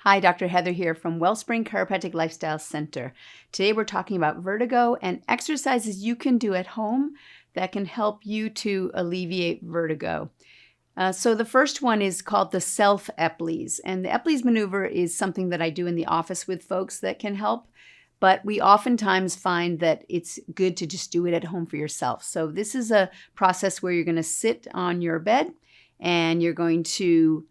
Hi, Dr. Heather here from Wellspring Chiropractic Lifestyle Center. Today we're talking about vertigo and exercises you can do at home that can help you to alleviate vertigo. So the first one is called the 𝒨𝒚𝒔, and the 𝒨𝒚 maneuver is something that I do in the office with folks that can help, but we oftentimes find that it's good to just do it at home for yourself. So this is a process where you're going to sit on your bed and you're going to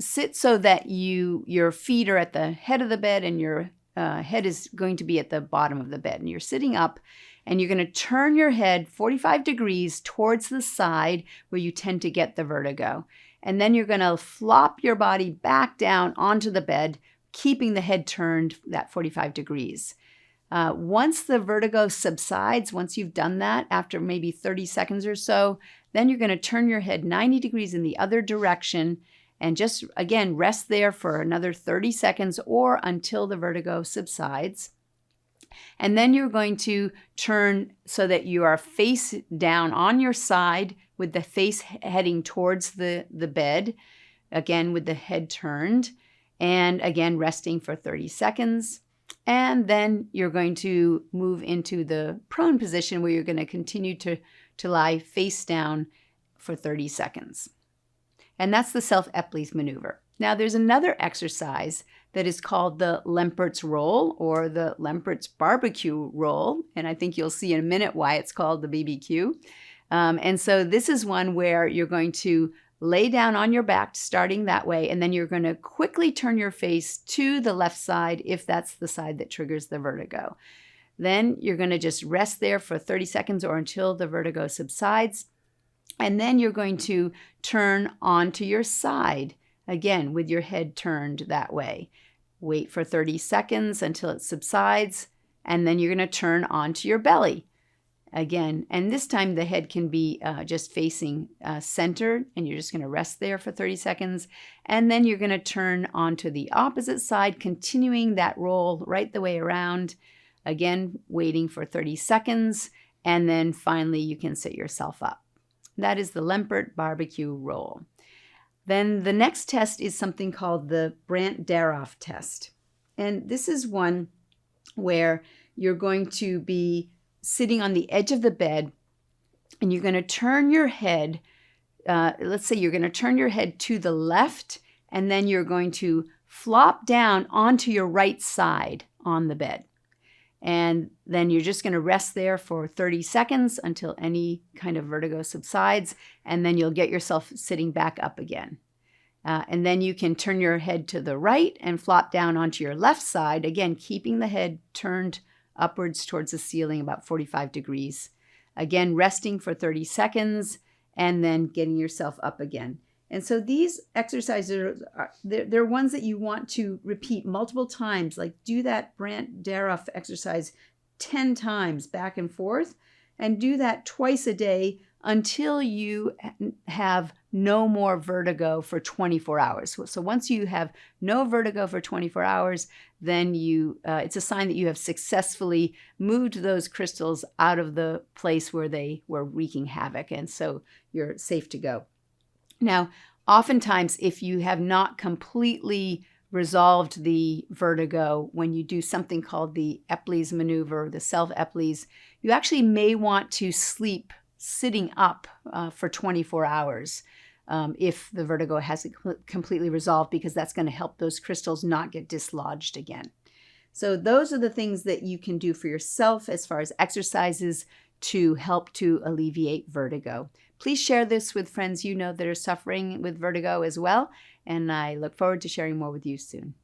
sit so that your feet are at the head of the bed and your head is going to be at the bottom of the bed. And you're sitting up and you're going to turn your head 45 degrees towards the side where you tend to get the vertigo. And then you're going to flop your body back down onto the bed, keeping the head turned that 45 degrees. Once the vertigo subsides, once you've done that, after maybe 30 seconds or so, then you're going to turn your head 90 degrees in the other direction and just, again, rest there for another 30 seconds or until the vertigo subsides. And then you're going to turn so that you are face down on your side with the face heading towards the bed, again with the head turned, and again resting for 30 seconds. And then you're going to move into the prone position where you're going to continue to lie face down for 30 seconds. And that's the 𝒨𝒚𝒔 maneuver. Now there's another exercise that is called the Lempert's roll or the Lempert's barbecue roll. And I think you'll see in a minute why it's called the BBQ. And so this is one where you're going to lay down on your back, starting that way, and then you're going to quickly turn your face to the left side if that's the side that triggers the vertigo. Then you're going to just rest there for 30 seconds or until the vertigo subsides. And then you're going to turn onto your side, again, with your head turned that way. Wait for 30 seconds until it subsides, and then you're going to turn onto your belly again. And this time the head can be just facing center, and you're just going to rest there for 30 seconds. And then you're going to turn onto the opposite side, continuing that roll right the way around. Again, waiting for 30 seconds, and then finally you can sit yourself up. That is the Lempert barbecue roll. Then the next test is something called the Brandt-Daroff test. And this is one where you're going to be sitting on the edge of the bed and you're going to turn your head, let's say you're going to turn your head to the left, and then you're going to flop down onto your right side on the bed. And then you're just going to rest there for 30 seconds until any kind of vertigo subsides, and then you'll get yourself sitting back up again. And then you can turn your head to the right and flop down onto your left side, again, keeping the head turned upwards towards the ceiling about 45 degrees. Again, resting for 30 seconds, and then getting yourself up again. And so these exercises, they're ones that you want to repeat multiple times, like do that Brandt-Daroff exercise 10 times back and forth, and do that twice a day until you have no more vertigo for 24 hours. So once you have no vertigo for 24 hours, then it's a sign that you have successfully moved those crystals out of the place where they were wreaking havoc, and so you're safe to go. Now, oftentimes, if you have not completely resolved the vertigo, when you do something called the 𝒨𝒚 maneuver, the 𝒨𝒚𝒔, you actually may want to sleep sitting up for 24 hours if the vertigo hasn't completely resolved, because that's going to help those crystals not get dislodged again. So those are the things that you can do for yourself as far as exercises to help to alleviate vertigo. Please share this with friends you know that are suffering with vertigo as well, and I look forward to sharing more with you soon.